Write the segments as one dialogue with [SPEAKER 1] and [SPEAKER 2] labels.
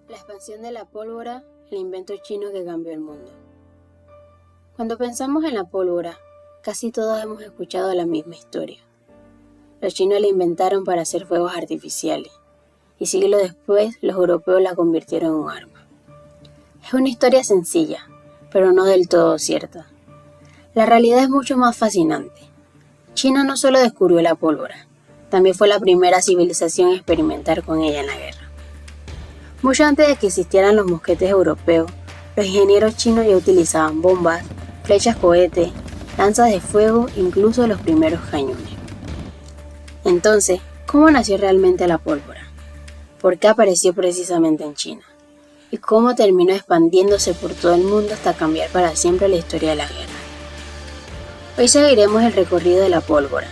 [SPEAKER 1] La expansión de la pólvora, el invento chino que cambió el mundo. Cuando pensamos en la pólvora, casi todos hemos escuchado la misma historia. Los chinos la inventaron para hacer fuegos artificiales, y siglos después los europeos la convirtieron en un arma. Es una historia sencilla, pero no del todo cierta. La realidad es mucho más fascinante. China no solo descubrió la pólvora, también fue la primera civilización a experimentar con ella en la guerra. Mucho antes de que existieran los mosquetes europeos, los ingenieros chinos ya utilizaban bombas, flechas cohete, lanzas de fuego e incluso los primeros cañones. Entonces, ¿cómo nació realmente la pólvora? ¿Por qué apareció precisamente en China? ¿Y cómo terminó expandiéndose por todo el mundo hasta cambiar para siempre la historia de la guerra? Hoy seguiremos el recorrido de la pólvora,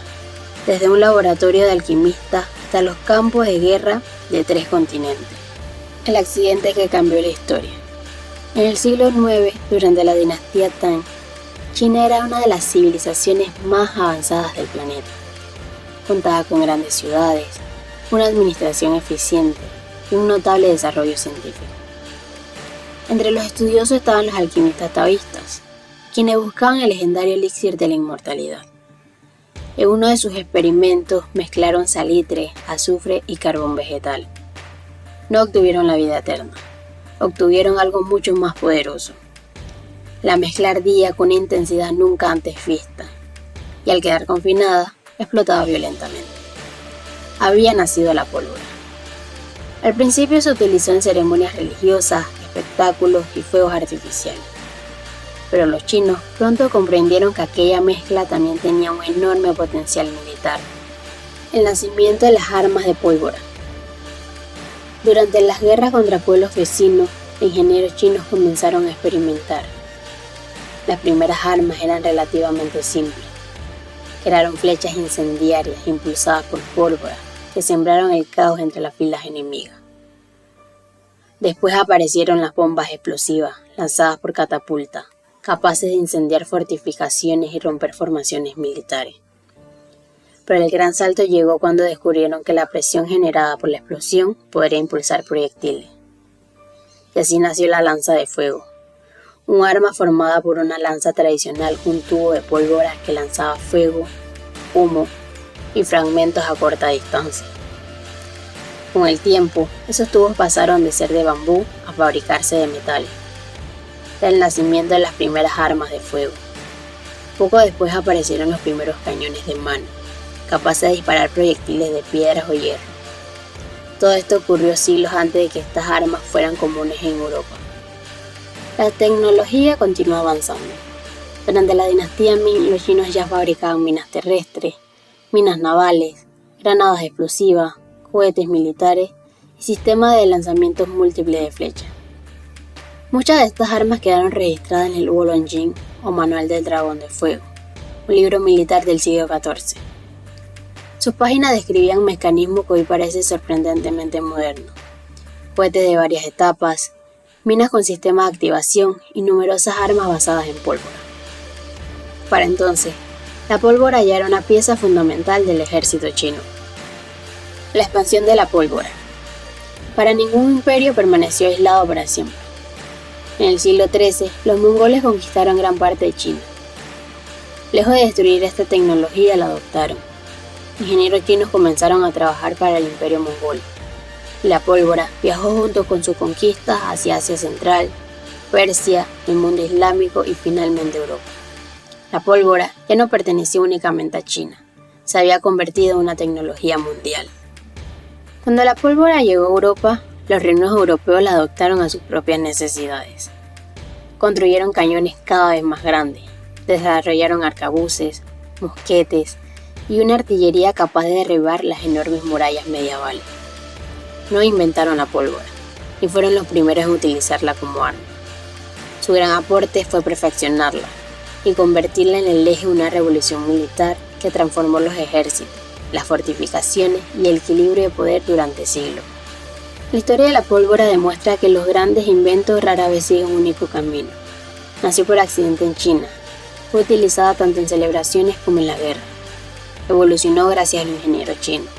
[SPEAKER 1] desde un laboratorio de alquimistas hasta los campos de guerra de 3 continentes. El accidente que cambió la historia. En el siglo IX, durante la dinastía Tang, China era una de las civilizaciones más avanzadas del planeta. Contaba con grandes ciudades, una administración eficiente y un notable desarrollo científico. Entre los estudiosos estaban los alquimistas taoístas, quienes buscaban el legendario elixir de la inmortalidad. En uno de sus experimentos mezclaron salitre, azufre y carbón vegetal. No obtuvieron la vida eterna, obtuvieron algo mucho más poderoso. La mezcla ardía con una intensidad nunca antes vista, y al quedar confinada, explotaba violentamente. Había nacido la pólvora. Al principio se utilizó en ceremonias religiosas, espectáculos y fuegos artificiales. Pero los chinos pronto comprendieron que aquella mezcla también tenía un enorme potencial militar. El nacimiento de las armas de pólvora. Durante las guerras contra pueblos vecinos, los ingenieros chinos comenzaron a experimentar. Las primeras armas eran relativamente simples. Crearon flechas incendiarias impulsadas por pólvora que sembraron el caos entre las filas enemigas. Después aparecieron las bombas explosivas lanzadas por catapultas, capaces de incendiar fortificaciones y romper formaciones militares. Pero el gran salto llegó cuando descubrieron que la presión generada por la explosión podría impulsar proyectiles. Y así nació la lanza de fuego, un arma formada por una lanza tradicional con un tubo de pólvora que lanzaba fuego, humo y fragmentos a corta distancia. Con el tiempo, esos tubos pasaron de ser de bambú a fabricarse de metal. Era el nacimiento de las primeras armas de fuego. Poco después aparecieron los primeros cañones de mano, capaces de disparar proyectiles de piedras o hierro. Todo esto ocurrió siglos antes de que estas armas fueran comunes en Europa. La tecnología continuó avanzando. Durante la dinastía Ming, los chinos ya fabricaban minas terrestres, minas navales, granadas explosivas, cohetes militares y sistemas de lanzamientos múltiples de flechas. Muchas de estas armas quedaron registradas en el Wolong-Jing o Manual del Dragón de Fuego, un libro militar del siglo XIV. Sus páginas describían un mecanismo que hoy parece sorprendentemente moderno. Cohetes de varias etapas, minas con sistemas de activación y numerosas armas basadas en pólvora. Para entonces, la pólvora ya era una pieza fundamental del ejército chino. La expansión de la pólvora. Para ningún imperio permaneció aislado para siempre. En el siglo XIII, los mongoles conquistaron gran parte de China. Lejos de destruir esta tecnología, la adoptaron. Ingenieros chinos comenzaron a trabajar para el imperio mongol. Y la pólvora viajó junto con sus conquistas hacia Asia Central, Persia, el mundo islámico y finalmente Europa. La pólvora ya no pertenecía únicamente a China, se había convertido en una tecnología mundial. Cuando la pólvora llegó a Europa, los reinos europeos la adoptaron a sus propias necesidades. Construyeron cañones cada vez más grandes, desarrollaron arcabuces, mosquetes y una artillería capaz de derribar las enormes murallas medievales. No inventaron la pólvora, y fueron los primeros en utilizarla como arma. Su gran aporte fue perfeccionarla y convertirla en el eje de una revolución militar que transformó los ejércitos, las fortificaciones y el equilibrio de poder durante siglos. La historia de la pólvora demuestra que los grandes inventos rara vez siguen un único camino. Nació por accidente en China, fue utilizada tanto en celebraciones como en la guerra. Evolucionó gracias a los ingenieros chinos.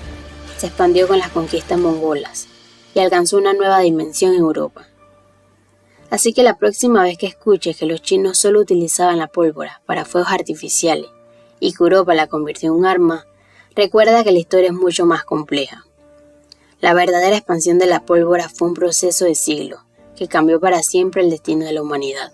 [SPEAKER 1] Se expandió con las conquistas mongolas y alcanzó una nueva dimensión en Europa. Así que la próxima vez que escuches que los chinos solo utilizaban la pólvora para fuegos artificiales y que Europa la convirtió en un arma, recuerda que la historia es mucho más compleja. La verdadera expansión de la pólvora fue un proceso de siglos que cambió para siempre el destino de la humanidad.